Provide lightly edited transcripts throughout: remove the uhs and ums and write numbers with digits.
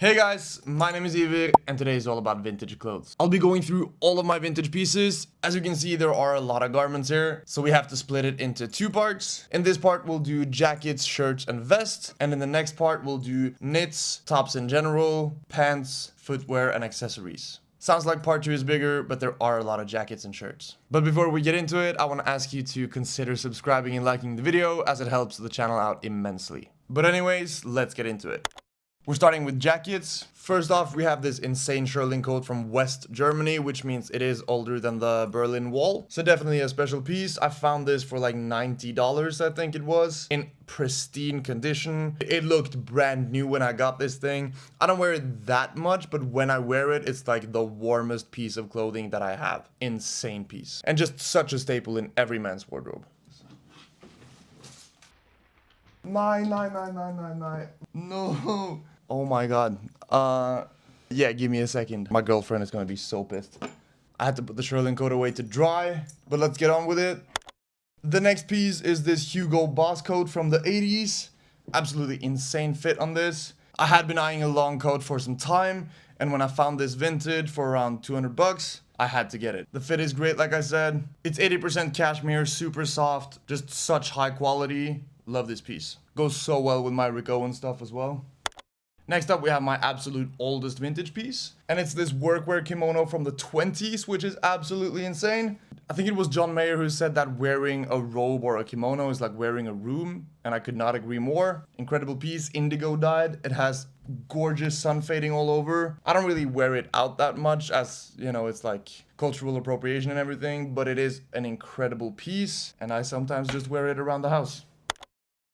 Hey guys, my name is Ivir and today is all about vintage clothes. I'll be going through all of my vintage pieces. As you can see, there are a lot of garments here, so we have to split it into two parts. In this part, we'll do jackets, shirts, and vests. And in the next part, we'll do knits, tops in general, pants, footwear, and accessories. Sounds like part 2 is bigger, but there are a lot of jackets and shirts. But before we get into it, I want to ask you to consider subscribing and liking the video as it helps the channel out immensely. But anyways, let's get into it. We're starting with jackets. First off, we have this insane shearling coat from West Germany, which means it is older than the Berlin Wall. So definitely a special piece. I found this for like $90, I think it was, in pristine condition. It looked brand new when I got this thing. I don't wear it that much, but when I wear it, it's like the warmest piece of clothing that I have. Insane piece. And just such a staple in every man's wardrobe. Nine. No. Oh my god. Yeah, give me a second. My girlfriend is gonna be so pissed. I had to put the shearling coat away to dry, but let's get on with it. The next piece is this Hugo Boss coat from the 80s. Absolutely insane fit on this. I had been eyeing a long coat for some time, and when I found this vintage for around 200 bucks, I had to get it. The fit is great, like I said. It's 80% cashmere, super soft, just such high quality. Love this piece. Goes so well with my Rick Owens stuff as well. Next up, we have my absolute oldest vintage piece. And it's this workwear kimono from the 20s, which is absolutely insane. I think it was John Mayer who said that wearing a robe or a kimono is like wearing a room. And I could not agree more. Incredible piece, indigo dyed. It has gorgeous sun fading all over. I don't really wear it out that much as, you know, it's like cultural appropriation and everything. But it is an incredible piece. And I sometimes just wear it around the house.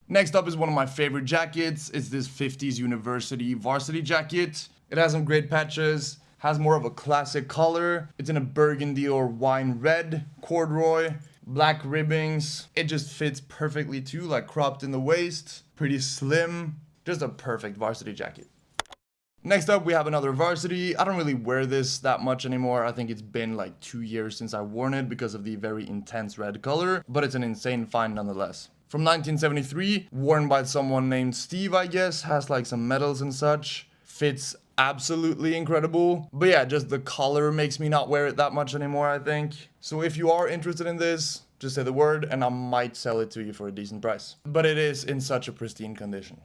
Next up is one of my favorite jackets. It's this 50s university varsity jacket. It has some great patches, has more of a classic color. It's in a burgundy or wine red, corduroy, black ribbings. It just fits perfectly too, like cropped in the waist, pretty slim. Just a perfect varsity jacket. Next up, we have another varsity. I don't really wear this that much anymore. I think it's been like 2 years since I've worn it because of the very intense red color, but it's an insane find nonetheless. From 1973, worn by someone named Steve, I guess, has like some medals and such. Fits absolutely incredible. But yeah, just the color makes me not wear it that much anymore, I think. So if you are interested in this, just say the word and I might sell it to you for a decent price. But it is in such a pristine condition.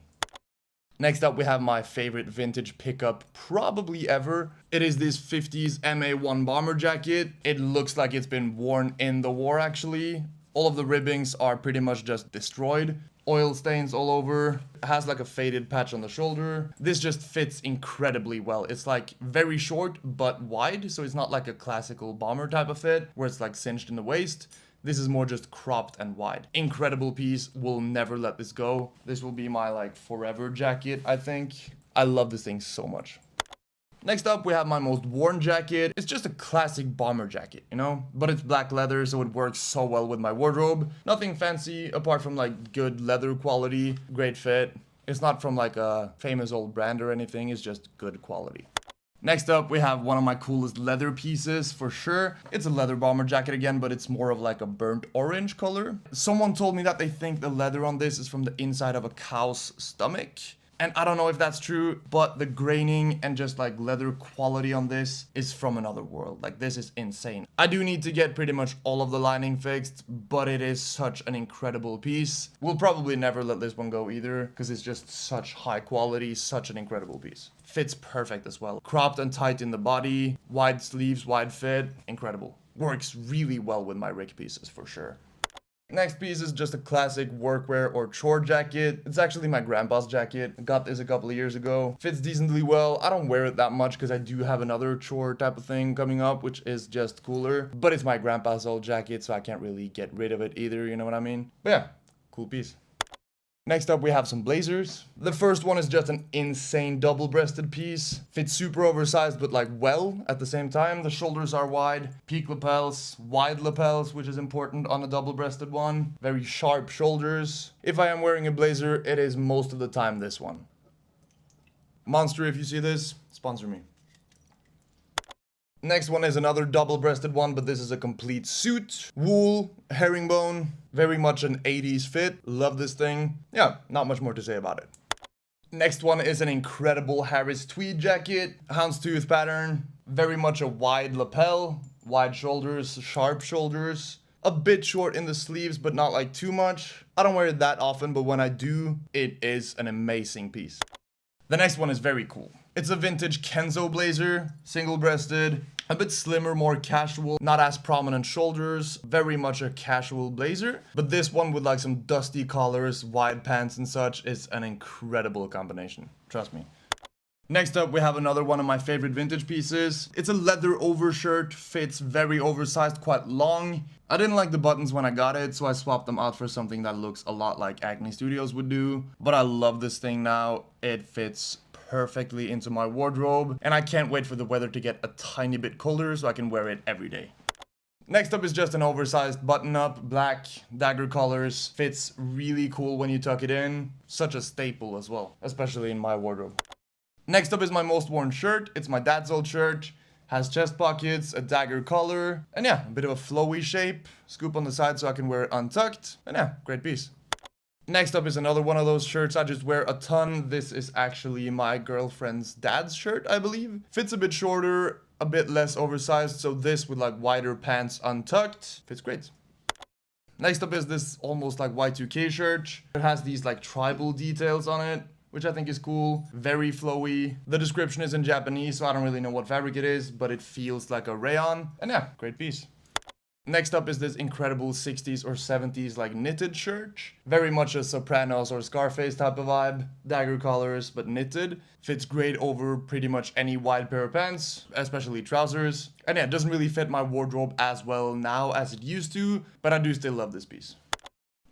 Next up, we have my favorite vintage pickup probably ever. It is this 50s MA1 bomber jacket. It looks like it's been worn in the war actually. All of the ribbings are pretty much just destroyed. Oil stains all over. It has like a faded patch on the shoulder. This just fits incredibly well. It's like very short but wide, so it's not like a classical bomber type of fit where it's like cinched in the waist. This is more just cropped and wide. Incredible piece. Will never let this go. This will be my like forever jacket, I think. I love this thing so much. Next up, we have my most worn jacket. It's just a classic bomber jacket, you know? But it's black leather, so it works so well with my wardrobe. Nothing fancy, apart from like good leather quality, great fit. It's not from like a famous old brand or anything, it's just good quality. Next up, we have one of my coolest leather pieces for sure. It's a leather bomber jacket again, but it's more of like a burnt orange color. Someone told me that they think the leather on this is from the inside of a cow's stomach. And I don't know if that's true, but the graining and just like leather quality on this is from another world. Like this is insane. I do need to get pretty much all of the lining fixed, but it is such an incredible piece. We'll probably never let this one go either because it's just such high quality, such an incredible piece. Fits perfect as well. Cropped and tight in the body, wide sleeves, wide fit, incredible. Works really well with my Rick pieces for sure. Next piece is just a classic workwear or chore jacket. It's actually my grandpa's jacket. I got this a couple of years ago. Fits decently well. I don't wear it that much because I do have another chore type of thing coming up, which is just cooler. But it's my grandpa's old jacket, so I can't really get rid of it either, you know what I mean? But yeah, cool piece. Next up, we have some blazers. The first one is just an insane double-breasted piece. Fits super oversized, but like well at the same time. The shoulders are wide, peak lapels, wide lapels, which is important on a double-breasted one. Very sharp shoulders. If I am wearing a blazer, it is most of the time this one. Monster, if you see this, sponsor me. Next one is another double-breasted one, but this is a complete suit. Wool, herringbone, very much an 80s fit. Love this thing. Yeah, not much more to say about it. Next one is an incredible Harris tweed jacket, houndstooth pattern, very much a wide lapel, wide shoulders, sharp shoulders, a bit short in the sleeves but not like too much. I don't wear it that often, but when I do, it is an amazing piece. The next one is very cool. It's a vintage Kenzo blazer, single-breasted, a bit slimmer, more casual, not as prominent shoulders, very much a casual blazer. But this one with like some dusty collars, wide pants and such is an incredible combination, trust me. Next up, we have another one of my favorite vintage pieces. It's a leather overshirt, fits very oversized, quite long. I didn't like the buttons when I got it, so I swapped them out for something that looks a lot like Acne Studios would do. But I love this thing now. It fits perfectly into my wardrobe, and I can't wait for the weather to get a tiny bit colder so I can wear it every day. Next up is just an oversized button-up, black, dagger colors, fits really cool when you tuck it in. Such a staple as well, especially in my wardrobe. Next up is my most worn shirt. It's my dad's old shirt, has chest pockets, a dagger collar, and yeah, a bit of a flowy shape, scoop on the side so I can wear it untucked, and yeah, great piece. Next up is another one of those shirts I just wear a ton. This is actually my girlfriend's dad's shirt, I believe. Fits a bit shorter, a bit less oversized, so this with like wider pants untucked, fits great. Next up is this almost like Y2K shirt. It has these like tribal details on it, which I think is cool. Very flowy. The description is in Japanese, so I don't really know what fabric it is, but it feels like a rayon. And yeah, great piece. Next up is this incredible 60s or 70s like knitted shirt. Very much a Sopranos or Scarface type of vibe. Dagger collars, but knitted. Fits great over pretty much any wide pair of pants, especially trousers. And yeah, it doesn't really fit my wardrobe as well now as it used to, but I do still love this piece.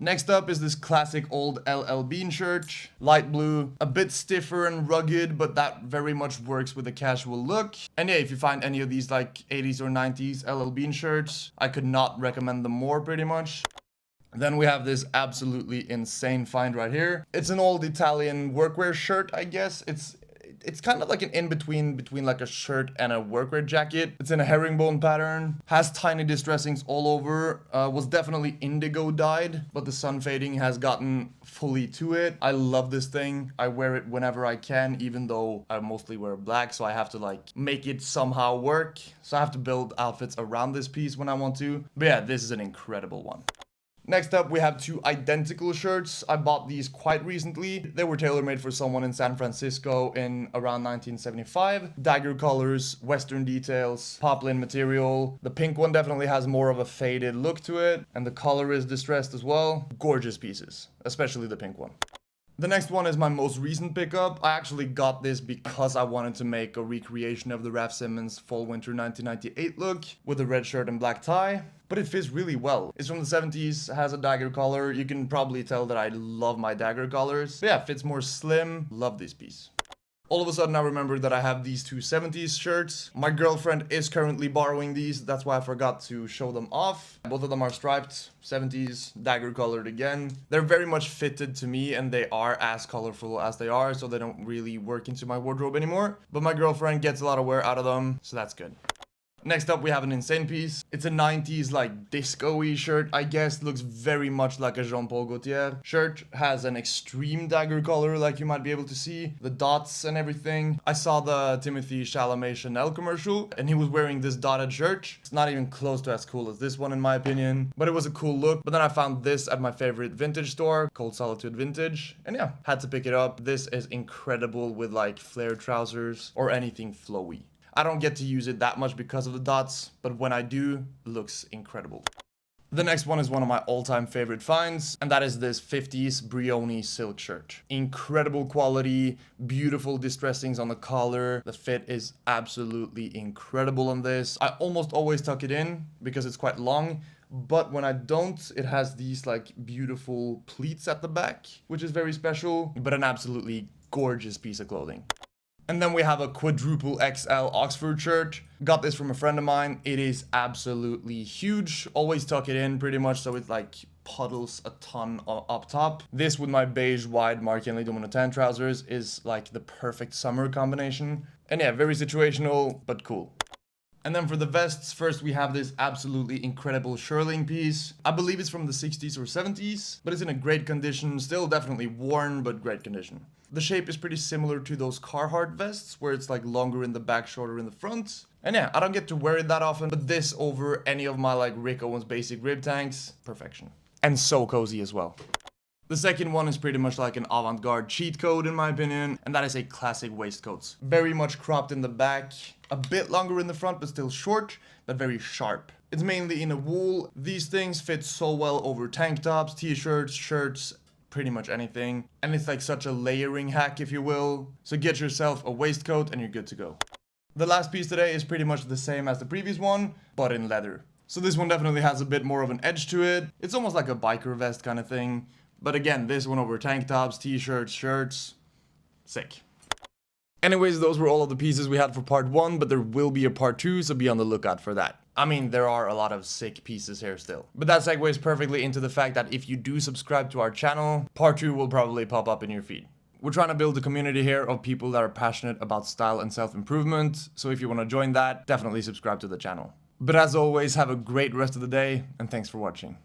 Next up is this classic old LL Bean shirt, light blue, a bit stiffer and rugged, but that very much works with a casual look. And yeah, if you find any of these like 80s or 90s LL Bean shirts, I could not recommend them more pretty much. Then we have this absolutely insane find right here. It's an old Italian workwear shirt, I guess. It's kind of like an in-between between like a shirt and a workwear jacket. It's in a herringbone pattern, has tiny distressings all over, was definitely indigo dyed, but the sun fading has gotten fully to it. I love this thing. I wear it whenever I can, even though I mostly wear black, so I have to like make it somehow work. So I have to build outfits around this piece when I want to. But yeah, this is an incredible one. Next up, we have two identical shirts. I bought these quite recently. They were tailor-made for someone in San Francisco in around 1975. Dagger colors, western details, poplin material. The pink one definitely has more of a faded look to it, and the color is distressed as well. Gorgeous pieces, especially the pink one. The next one is my most recent pickup. I actually got this because I wanted to make a recreation of the Raf Simons Fall/Winter 1998 look with a red shirt and black tie, but it fits really well. It's from the 70s, has a dagger collar. You can probably tell that I love my dagger collars. But yeah, fits more slim. Love this piece. All of a sudden I remembered that I have these two 70s shirts. My girlfriend is currently borrowing these, that's why I forgot to show them off. Both of them are striped, 70s, dagger colored again. They're very much fitted to me and they are as colorful as they are, so they don't really work into my wardrobe anymore. But my girlfriend gets a lot of wear out of them, so that's good. Next up, we have an insane piece. It's a 90s like disco-y shirt, I guess. Looks very much like a Jean-Paul Gaultier shirt. Has an extreme dagger color like you might be able to see. The dots and everything. I saw the Timothy Chalamet Chanel commercial and he was wearing this dotted shirt. It's not even close to as cool as this one in my opinion, but it was a cool look. But then I found this at my favorite vintage store called Solitude Vintage, and yeah, had to pick it up. This is incredible with like flared trousers or anything flowy. I don't get to use it that much because of the dots, but when I do, it looks incredible. The next one is one of my all-time favorite finds, and that is this 50s Brioni silk shirt. Incredible quality, beautiful distressings on the collar. The fit is absolutely incredible on this. I almost always tuck it in because it's quite long, but when I don't, it has these like beautiful pleats at the back, which is very special, but an absolutely gorgeous piece of clothing. And then we have a quadruple XL Oxford shirt. Got this from a friend of mine. It is absolutely huge. Always tuck it in pretty much so it like puddles a ton up top. This with my beige wide Marc Henry Dominant trousers is like the perfect summer combination. And yeah, very situational, but cool. And then for the vests, first we have this absolutely incredible shearling piece. I believe it's from the 60s or 70s, but it's in a great condition. Still definitely worn, but great condition. The shape is pretty similar to those Carhartt vests, where it's like longer in the back, shorter in the front. And yeah, I don't get to wear it that often, but this over any of my like Rick Owens basic rib tanks, perfection. And so cozy as well. The second one is pretty much like an avant-garde cheat code in my opinion, and that is a classic waistcoat. Very much cropped in the back, a bit longer in the front but still short, but very sharp. It's mainly in a wool. These things fit so well over tank tops, t-shirts, shirts, pretty much anything. And it's like such a layering hack, if you will. So get yourself a waistcoat and you're good to go. The last piece today is pretty much the same as the previous one, but in leather. So this one definitely has a bit more of an edge to it. It's almost like a biker vest kind of thing. But again, this one over tank tops, t-shirts, shirts, sick. Anyways, those were all of the pieces we had for part 1, but there will be a part 2, so be on the lookout for that. I mean, there are a lot of sick pieces here still. But that segues perfectly into the fact that if you do subscribe to our channel, part 2 will probably pop up in your feed. We're trying to build a community here of people that are passionate about style and self-improvement, so if you want to join that, definitely subscribe to the channel. But as always, have a great rest of the day, and thanks for watching.